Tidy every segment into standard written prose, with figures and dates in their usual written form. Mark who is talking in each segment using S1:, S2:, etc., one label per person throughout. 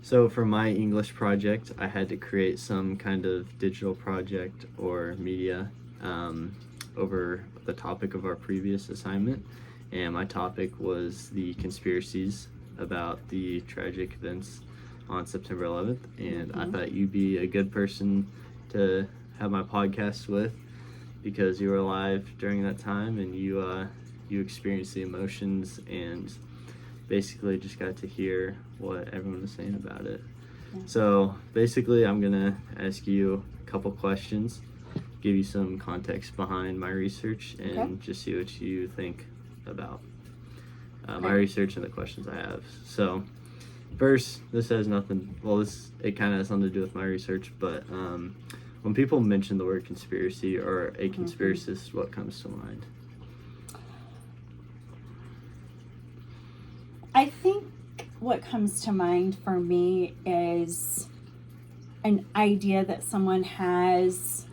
S1: So for my English project, I had to create some kind of digital project or media over the topic of our previous assignment. And my topic was the conspiracies about the tragic events on September 11th. And I thought you'd be a good person to have my podcast with because you were alive during that time and you experienced the emotions and basically just got to hear what everyone was saying about it. So basically, I'm gonna ask you a couple questions, give you some context behind my research, and just see what you think about my research and the questions I have. So first, this has nothing. Well, it kind of has something to do with my research, but when people mention the word conspiracy or a conspiracist, what comes to mind?
S2: I think what comes to mind for me is an idea that someone has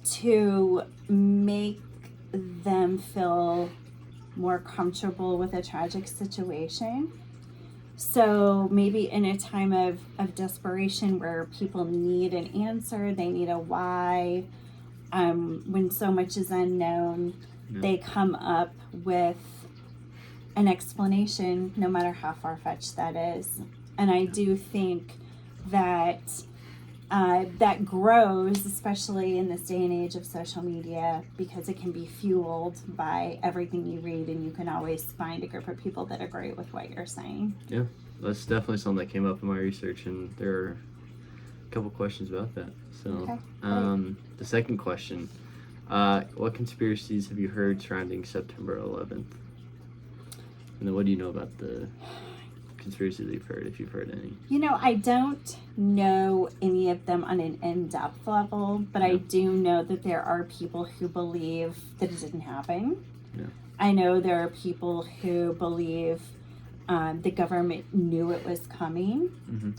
S2: to make them feel more comfortable with a tragic situation. So maybe in a time of desperation where people need an answer, they need a why, when so much is unknown, they come up with an explanation, no matter how far-fetched that is. And I do think that that grows, especially in this day and age of social media, because it can be fueled by everything you read, and you can always find a group of people that agree with what you're saying.
S1: Yeah, that's definitely something that came up in my research, and there are a couple questions about that. So, the second question, what conspiracies have you heard surrounding September 11th? And then what do you know about the conspiracies that you've heard, if you've heard any?
S2: You know, I don't know any of them on an in-depth level, but I do know that there are people who believe that it didn't happen.
S1: Yeah.
S2: I know there are people who believe the government knew it was coming.
S1: Mm-hmm.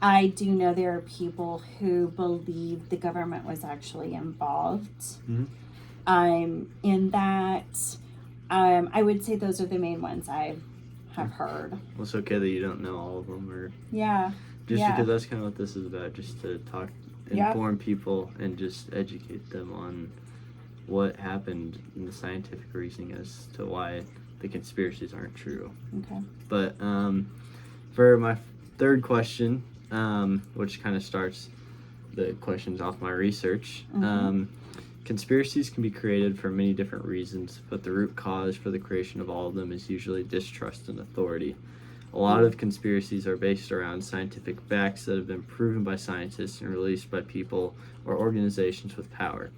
S2: I do know there are people who believe the government was actually involved in that. I would say those are the main ones I have heard.
S1: Well, it's okay that you don't know all of them, or
S2: because
S1: that's kind of what this is about, just to talk, inform people, and just educate them on what happened in the scientific reasoning as to why the conspiracies aren't true.
S2: Okay.
S1: But for my third question, which kind of starts the questions off my research. Conspiracies can be created for many different reasons, but the root cause for the creation of all of them is usually distrust in authority. A lot of conspiracies are based around scientific facts that have been proven by scientists and released by people or organizations with power.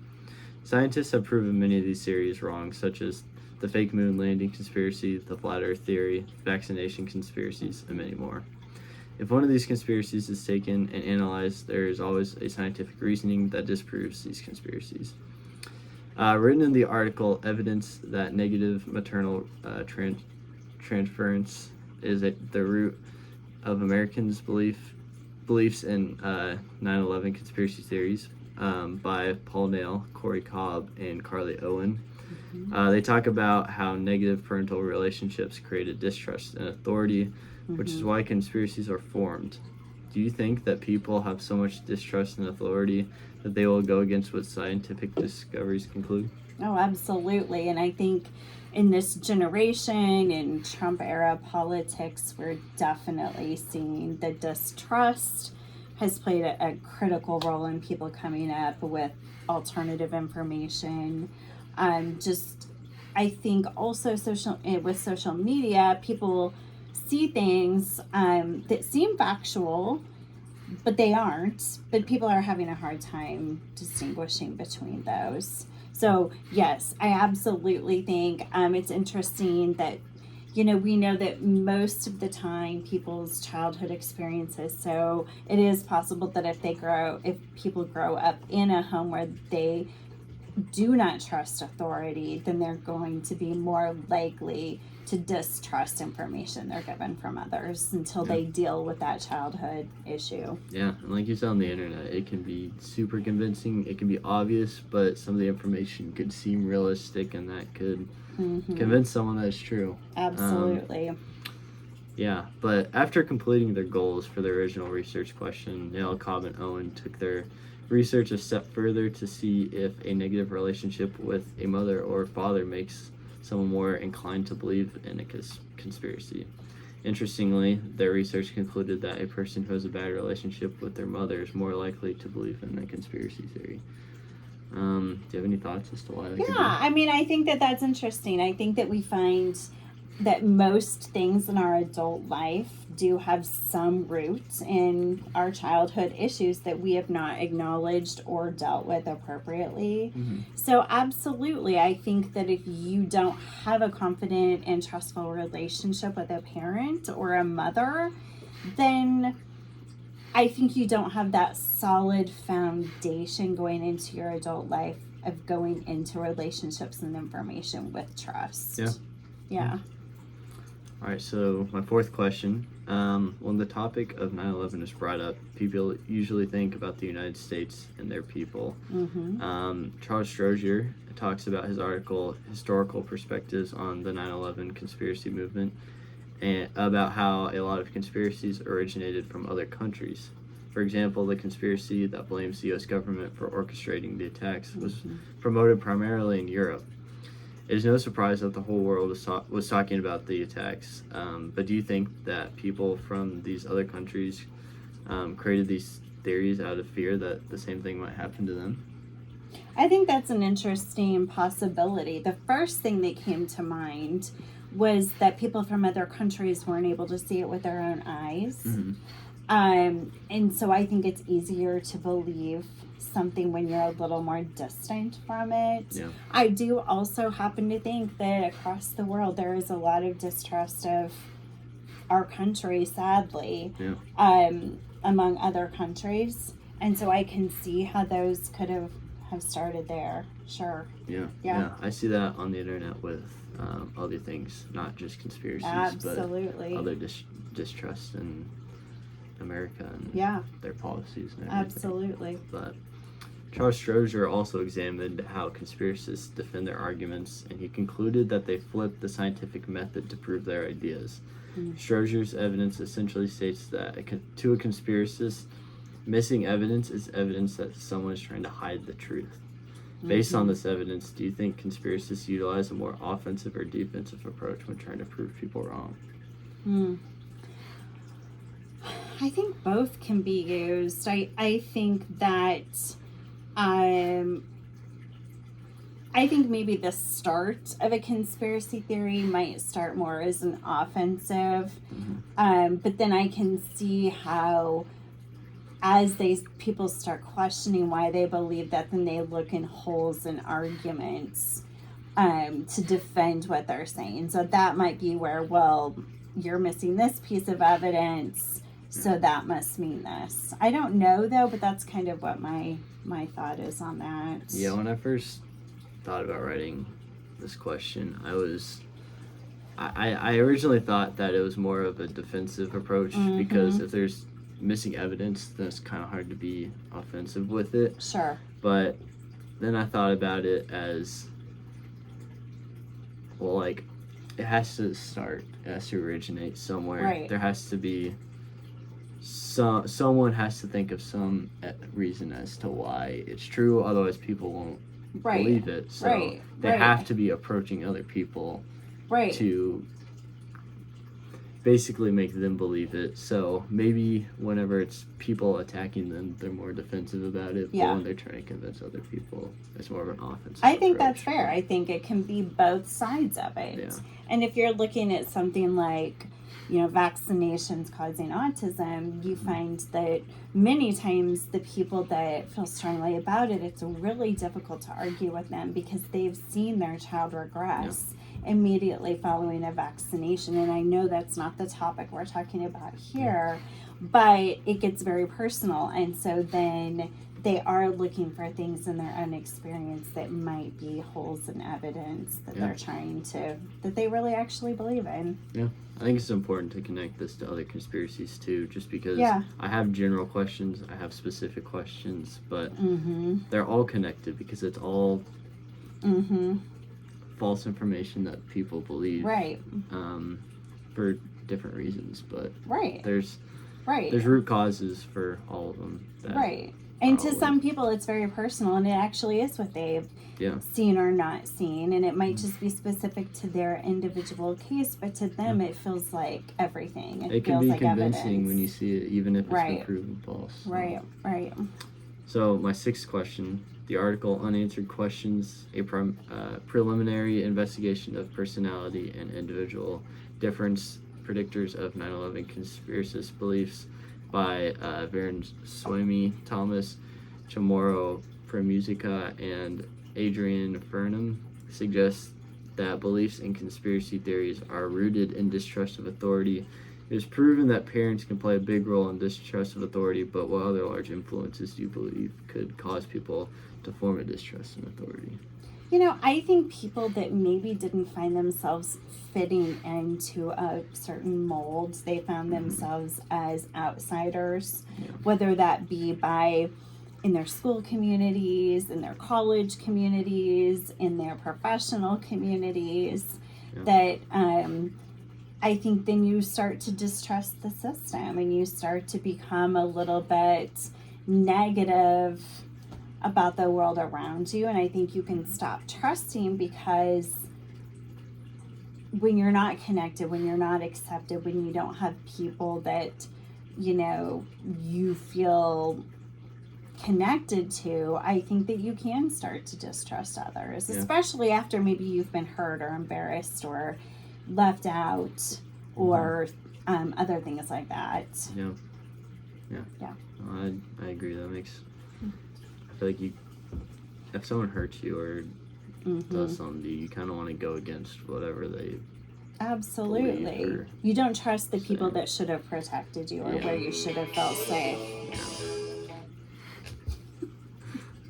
S1: Scientists have proven many of these theories wrong, such as the fake moon landing conspiracy, the flat earth theory, vaccination conspiracies, and many more. If one of these conspiracies is taken and analyzed, there is always a scientific reasoning that disproves these conspiracies. Written in the article, evidence that negative maternal transference is at the root of Americans' beliefs in 9/11 conspiracy theories by Paul Nail, Corey Cobb, and Carly Owen. They talk about how negative parental relationships created distrust in authority, which is why conspiracies are formed. Do you think that people have so much distrust in authority that they will go against what scientific discoveries conclude?
S2: Oh, absolutely. And I think in this generation, in Trump era politics, we're definitely seeing the distrust has played a critical role in people coming up with alternative information. I think also with social media, people see things that seem factual, but they aren't. But people are having a hard time distinguishing between those. So yes, I absolutely think it's interesting that, we know that most of the time people's childhood experiences, so it is possible that if people grow up in a home where they do not trust authority, then they're going to be more likely to distrust information they're given from others until they deal with that childhood issue.
S1: Yeah, and like you said on the internet, it can be super convincing, it can be obvious, but some of the information could seem realistic, and that could convince someone that it's true.
S2: Absolutely.
S1: Yeah, but after completing their goals for the original research question, Neil, Cobb, and Owen took their research a step further to see if a negative relationship with a mother or father makes someone more inclined to believe in a conspiracy. Interestingly, their research concluded that a person who has a bad relationship with their mother is more likely to believe in a conspiracy theory. Do you have any thoughts as to why that could be?
S2: Yeah, I mean, I think that that's interesting. I think that we find that most things in our adult life do have some roots in our childhood issues that we have not acknowledged or dealt with appropriately.
S1: Mm-hmm.
S2: So, absolutely, I think that if you don't have a confident and trustful relationship with a parent or a mother, then I think you don't have that solid foundation going into your adult life of going into relationships and information with trust.
S1: Yeah.
S2: Yeah.
S1: All right, so my fourth question. When the topic of 9/11 is brought up, people usually think about the United States and their people.
S2: Mm-hmm.
S1: Charles Strozier talks about his article, Historical Perspectives on the 9/11 Conspiracy Movement, and about how a lot of conspiracies originated from other countries. For example, the conspiracy that blames the U.S. government for orchestrating the attacks was promoted primarily in Europe. It is no surprise that the whole world was talking about the attacks, but do you think that people from these other countries created these theories out of fear that the same thing might happen to them?
S2: I think that's an interesting possibility. The first thing that came to mind was that people from other countries weren't able to see it with their own eyes.
S1: Mm-hmm.
S2: And so I think it's easier to believe something when you're a little more distant from it.
S1: Yeah.
S2: I do also happen to think that across the world there is a lot of distrust of our country, sadly, among other countries. And so I can see how those could have started there. Sure.
S1: Yeah. I see that on the internet with other things, not just conspiracies,
S2: Absolutely.
S1: but other distrust in America and their policies and everything.
S2: Absolutely.
S1: But Charles Strozier also examined how conspiracists defend their arguments, and he concluded that they flipped the scientific method to prove their ideas. Strozier's evidence essentially states that to a conspiracist, missing evidence is evidence that someone is trying to hide the truth. Based on this evidence, do you think conspiracists utilize a more offensive or defensive approach when trying to prove people wrong?
S2: I think both can be used. I think that I think maybe the start of a conspiracy theory might start more as an offensive, but then I can see how as people start questioning why they believe that, then they look in holes in arguments to defend what they're saying. So that might be where, well, you're missing this piece of evidence, so that must mean this. I don't know though, but that's kind of what my thought is on that.
S1: Yeah, when I first thought about writing this question, I originally thought that it was more of a defensive approach, because if there's missing evidence, then it's kind of hard to be offensive with it.
S2: Sure.
S1: But then I thought about it as, well, like, it has to start, it has to originate somewhere.
S2: Right.
S1: There has to be someone has to think of some reason as to why it's true, otherwise people won't believe it. So they have to be approaching other people to basically make them believe it. So maybe whenever it's people attacking them, they're more defensive about it. But when they're trying to convince other people, it's more of an offensive
S2: I think
S1: approach.
S2: that's fair. I think it can be both sides of it.
S1: Yeah.
S2: And if you're looking at something like, vaccinations causing autism, you find that many times the people that feel strongly about it, it's really difficult to argue with them because they've seen their child regress immediately following a vaccination. And I know that's not the topic we're talking about here, but it gets very personal. And so then they are looking for things in their own experience that might be holes in evidence that they're trying to, that they really actually believe in.
S1: Yeah. I think it's important to connect this to other conspiracies too, just because I have general questions, I have specific questions, but they're all connected because it's all false information that people believe.
S2: Right.
S1: For different reasons, but
S2: Right.
S1: there's
S2: Right.
S1: root causes for all of them.
S2: Right. And to
S1: all
S2: some people, it's very personal, and it actually is what they've seen or not seen, and it might just be specific to their individual case, but to them, it feels like everything.
S1: It can
S2: feels
S1: be
S2: like
S1: convincing
S2: evidence.
S1: when you see it, even if it's
S2: Right.
S1: been proven false.
S2: Right. Right.
S1: So my sixth question, the article Unanswered Questions, a preliminary investigation of personality and individual difference predictors of 9/11 conspiracist beliefs by Baron Swamy, Thomas Chamorro Premusica, and Adrian Fernham suggests that beliefs in conspiracy theories are rooted in distrust of authority. It is proven that parents can play a big role in distrust of authority, but what other large influences do you believe could cause people to form a distrust in authority?
S2: You know, I think people that maybe didn't find themselves fitting into a certain mold, they found themselves as outsiders, whether that be by in their school communities, in their college communities, in their professional communities, that I think then you start to distrust the system and you start to become a little bit negative about the world around you. And I think you can stop trusting because when you're not connected, when you're not accepted, when you don't have people that, you know, you feel connected to, I think that you can start to distrust others, especially after maybe you've been hurt or embarrassed or left out or other things like that.
S1: Yeah. I agree. That makes, I feel like if someone hurts you or does something to you, you kind of want to go against whatever they
S2: Absolutely. You don't trust the people that should have protected you or where you should have felt safe.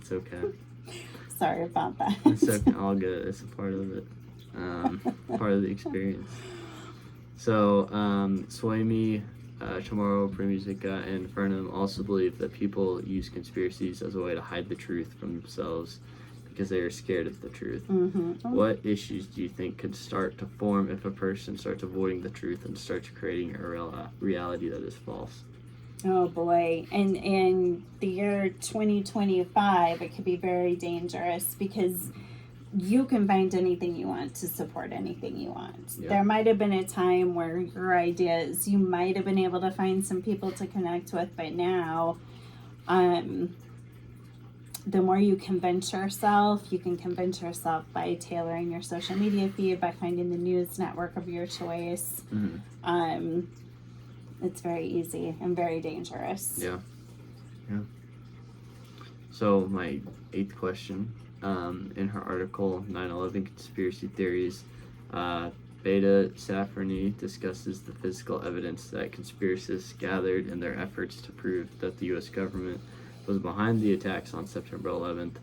S1: It's okay.
S2: Sorry about that.
S1: It's okay. All good. It's a part of it. Part of the experience. So, Swamy, Chamorro, Premusica, and Fernham also believe that people use conspiracies as a way to hide the truth from themselves because they are scared of the truth. What issues do you think could start to form if a person starts avoiding the truth and starts creating a reality that is false?
S2: Oh boy. And in the year 2025, it could be very dangerous because you can find anything you want to support anything you want. There might have been a time where your ideas, you might have been able to find some people to connect with, but now, the more you convince yourself, you can convince yourself by tailoring your social media feed, by finding the news network of your choice. It's very easy and very dangerous.
S1: Yeah. So my eighth question, in her article 9/11 Conspiracy Theories, Beta Safrany discusses the physical evidence that conspiracists gathered in their efforts to prove that the U.S. government was behind the attacks on September 11th.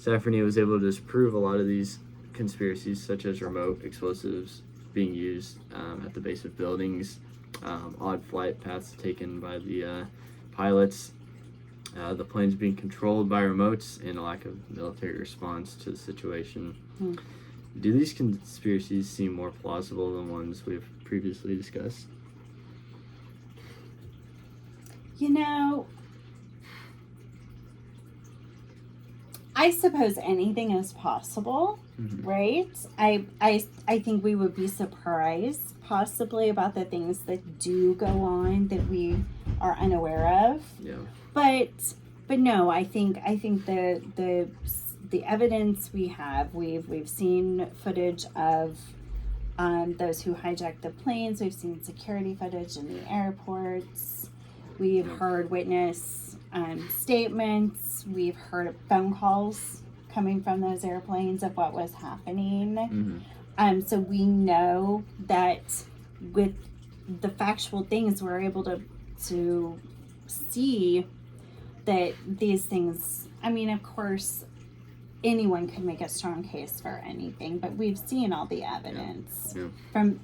S1: Safrany was able to disprove a lot of these conspiracies, such as remote explosives being used at the base of buildings, odd flight paths taken by the pilots, the planes being controlled by remotes, and a lack of military response to the situation. Do these conspiracies seem more plausible than ones we've previously discussed?
S2: You know, I suppose anything is possible, right? I think we would be surprised possibly about the things that do go on that we are unaware of. But no, I think the evidence we have, we've seen footage of those who hijacked the planes. We've seen security footage in the airports. We've heard witness statements. We've heard phone calls coming from those airplanes of what was happening. So we know that with the factual things, we're able to see that these things, I mean, of course, anyone could make a strong case for anything, but we've seen all the evidence from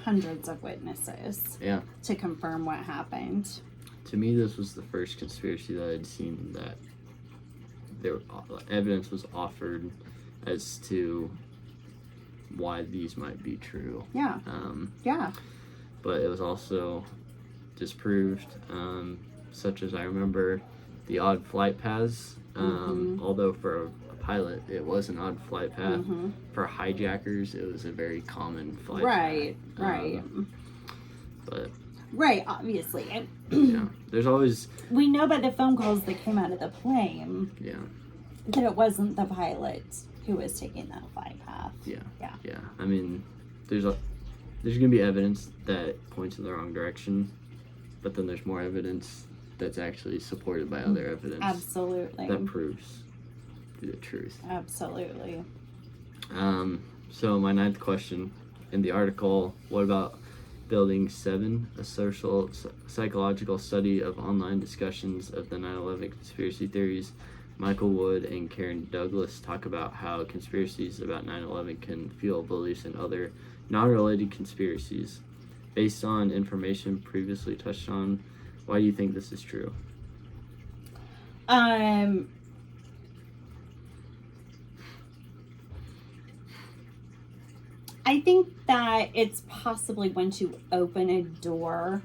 S2: hundreds of witnesses to confirm what happened.
S1: To me, this was the first conspiracy that I'd seen that evidence was offered as to why these might be true. but it was also disproved, such as I remember the odd flight paths. Although for a pilot it was an odd flight path, for hijackers it was a very common flight path.
S2: Right.
S1: But
S2: Right, obviously. And
S1: yeah, there's always,
S2: we know by the phone calls that came out of the plane
S1: yeah,
S2: that it wasn't the pilot who was taking that flight path.
S1: yeah.
S2: Yeah.
S1: I mean, there's gonna be evidence that points in the wrong direction, but then there's more evidence that's actually supported by other evidence.
S2: Absolutely.
S1: That proves the truth.
S2: Absolutely.
S1: So my 9th question in the article, what about Building 7, a social psychological study of online discussions of the 9/11 conspiracy theories? Michael Wood and Karen Douglas talk about how conspiracies about 9/11 can fuel beliefs in other non-related conspiracies. Based on information previously touched on, why do you think this is true?
S2: I think that it's possibly once you open a door,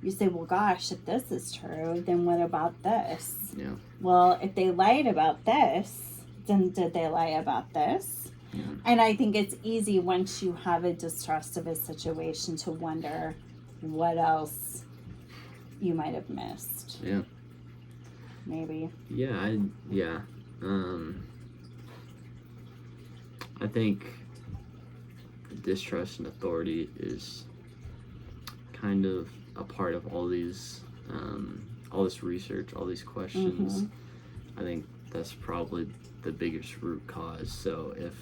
S2: you say, well, gosh, if this is true, then what about this?
S1: Yeah.
S2: Well, if they lied about this, then did they lie about this?
S1: Yeah.
S2: And I think it's easy once you have a distrust of a situation to wonder what else you might have missed.
S1: Yeah.
S2: Maybe.
S1: Yeah. I think distrust and authority is kind of a part of all these, all this research, all these questions. I think that's probably the biggest root cause. So if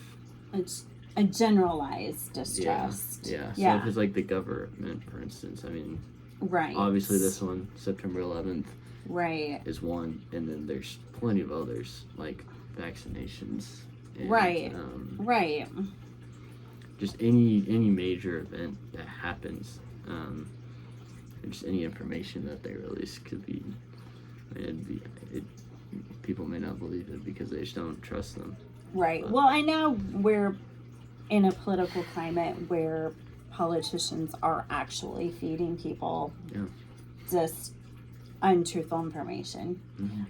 S2: it's a generalized distrust.
S1: Yeah. So if it's like the government, for instance, I mean,
S2: right.
S1: Obviously this one, September 11th,
S2: right,
S1: is one, and then there's plenty of others like vaccinations. And,
S2: right.
S1: Just any major event that happens, and just any information that they release could be, people may not believe it because they just don't trust them.
S2: Right.
S1: But,
S2: well, I know we're in a political climate where politicians are actually feeding people just untruthful information.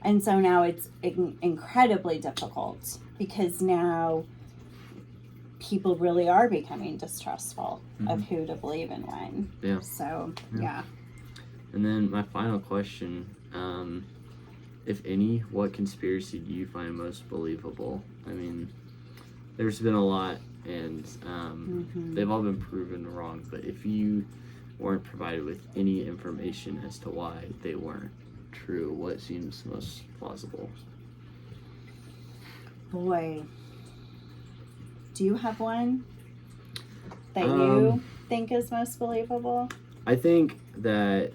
S2: And so now it's incredibly difficult because now people really are becoming distrustful of who to believe in when.
S1: Yeah.
S2: So,
S1: And then my final question, if any, what conspiracy do you find most believable? I mean, there's been a lot, and they've all been proven wrong, but if you weren't provided with any information as to why they weren't true, what seems most plausible?
S2: Boy, do you have one that you think is most believable?
S1: I think that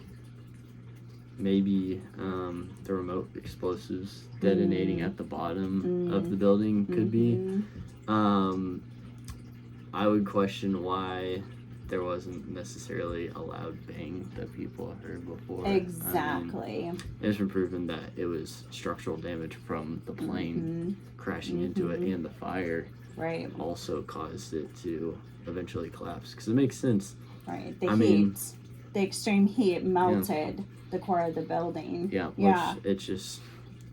S1: maybe the remote explosives detonating at the bottom of the building could be. I would question why there wasn't necessarily a loud bang that people heard before.
S2: Exactly.
S1: It's been proven that it was structural damage from the plane crashing into it, and the fire also caused it to eventually collapse. Because it makes sense.
S2: Right. The extreme heat melted the core of the building.
S1: Which it's just,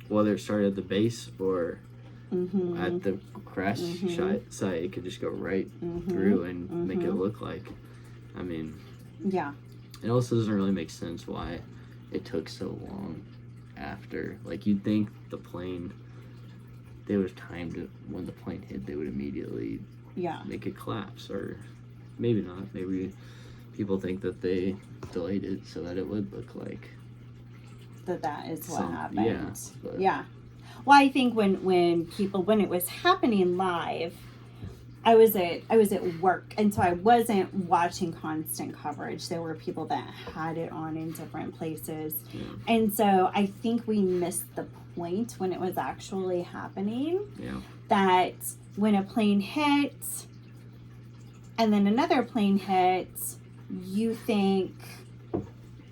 S1: whether it started at the base or at the crash site, it could just go right through and make it look like, I mean, it also doesn't really make sense why it took so long after. Like, you'd think the plane, they would have timed it when the plane hit, they would immediately make it collapse, or maybe not. Maybe people think that they delayed it so that it would look like
S2: that is what happened.
S1: Yeah.
S2: Well, I think when it was happening live, I was at work, and so I wasn't watching constant coverage. There were people that had it on in different places, and so I think we missed the point when it was actually happening. That when a plane hit, and then another plane hit, you think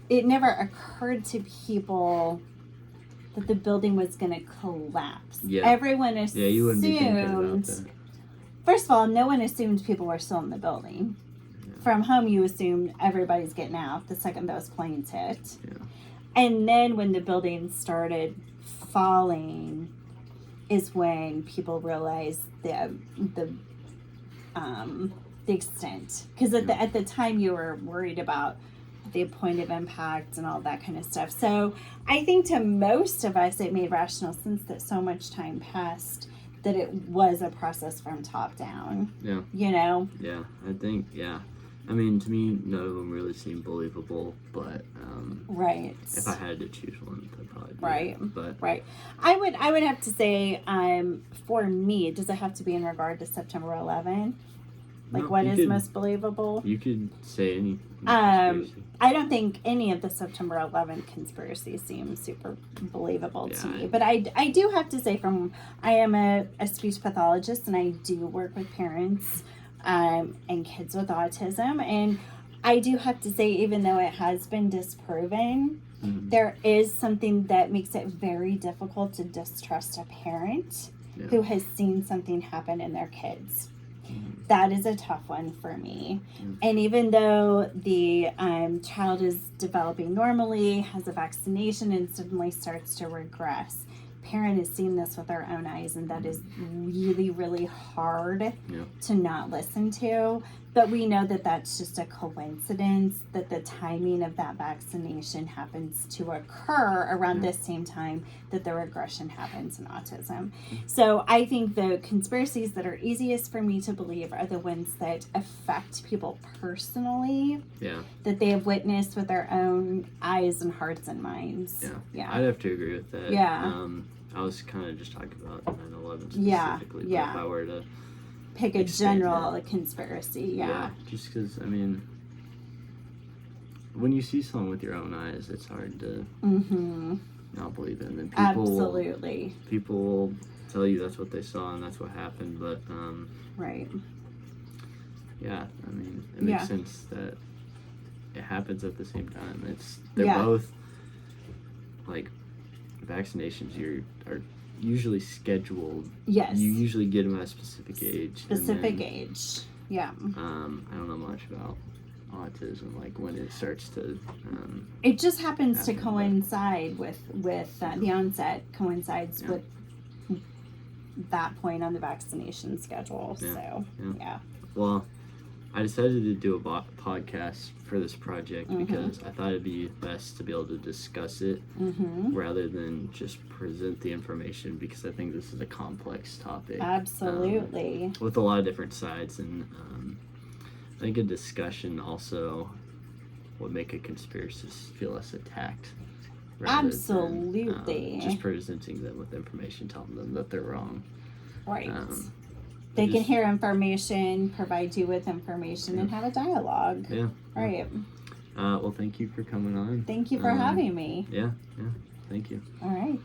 S2: it never occurred to people that the building was going to collapse. Everyone assumed.
S1: You wouldn't be thinking about that.
S2: First of all, no one assumed people were still in the building. From home, you assume everybody's getting out the second those planes hit.
S1: Yeah.
S2: And then when the buildings started falling is when people realized the extent. Because at the time you were worried about the point of impact and all that kind of stuff. So I think to most of us it made rational sense that so much time passed that it was a process from top down.
S1: Yeah.
S2: You know?
S1: Yeah, I think, I mean, to me, none of them really seem believable, but
S2: Right.
S1: if I had to choose one, that'd probably be
S2: Right.
S1: it. But
S2: Right. I would have to say, for me, does it have to be in regard to September 11th? Like,
S1: no,
S2: what
S1: you
S2: is
S1: could-
S2: most believable?
S1: You could say any
S2: I don't think any of the September 11th conspiracies seem super believable to me. But I do have to say, I am a speech pathologist, and I do work with parents and kids with autism. And I do have to say, even though it has been disproven, there is something that makes it very difficult to distrust a parent who has seen something happen in their kids. That is a tough one for me. And even though the child is developing normally, has a vaccination, and suddenly starts to regress, parent has seen this with our own eyes, and that is really, really hard to not listen to. But we know that that's just a coincidence, that the timing of that vaccination happens to occur around the same time that the regression happens in autism. So I think the conspiracies that are easiest for me to believe are the ones that affect people personally, that they have witnessed with their own eyes and hearts and minds.
S1: Yeah. I'd have to agree with that. I was kind of just talking about 9/11 specifically. But if I were to
S2: pick a general conspiracy,
S1: just because, I mean, when you see something with your own eyes, it's hard to not believe it. And then people will tell you that's what they saw and that's what happened. But yeah, I mean, it makes sense that it happens at the same time. They're both like vaccinations. Are usually scheduled.
S2: Yes.
S1: You usually get them at a specific age.
S2: Age. Yeah.
S1: I don't know much about autism, like when it starts to.
S2: It just happens to coincide with the onset coincides with that point on the vaccination schedule. So
S1: Well, I decided to do a podcast for this project because I thought it'd be best to be able to discuss it rather than just present the information, because I think this is a complex topic.
S2: Absolutely.
S1: With a lot of different sides, and I think a discussion also would make a conspiracist feel less attacked.
S2: Absolutely.
S1: Than, just presenting them with information, telling them that they're wrong.
S2: Right. They can hear information, provide you with information, and have a dialogue.
S1: Yeah.
S2: Right.
S1: Well, thank you for coming on.
S2: Thank you for having me.
S1: Yeah. Thank you.
S2: All right.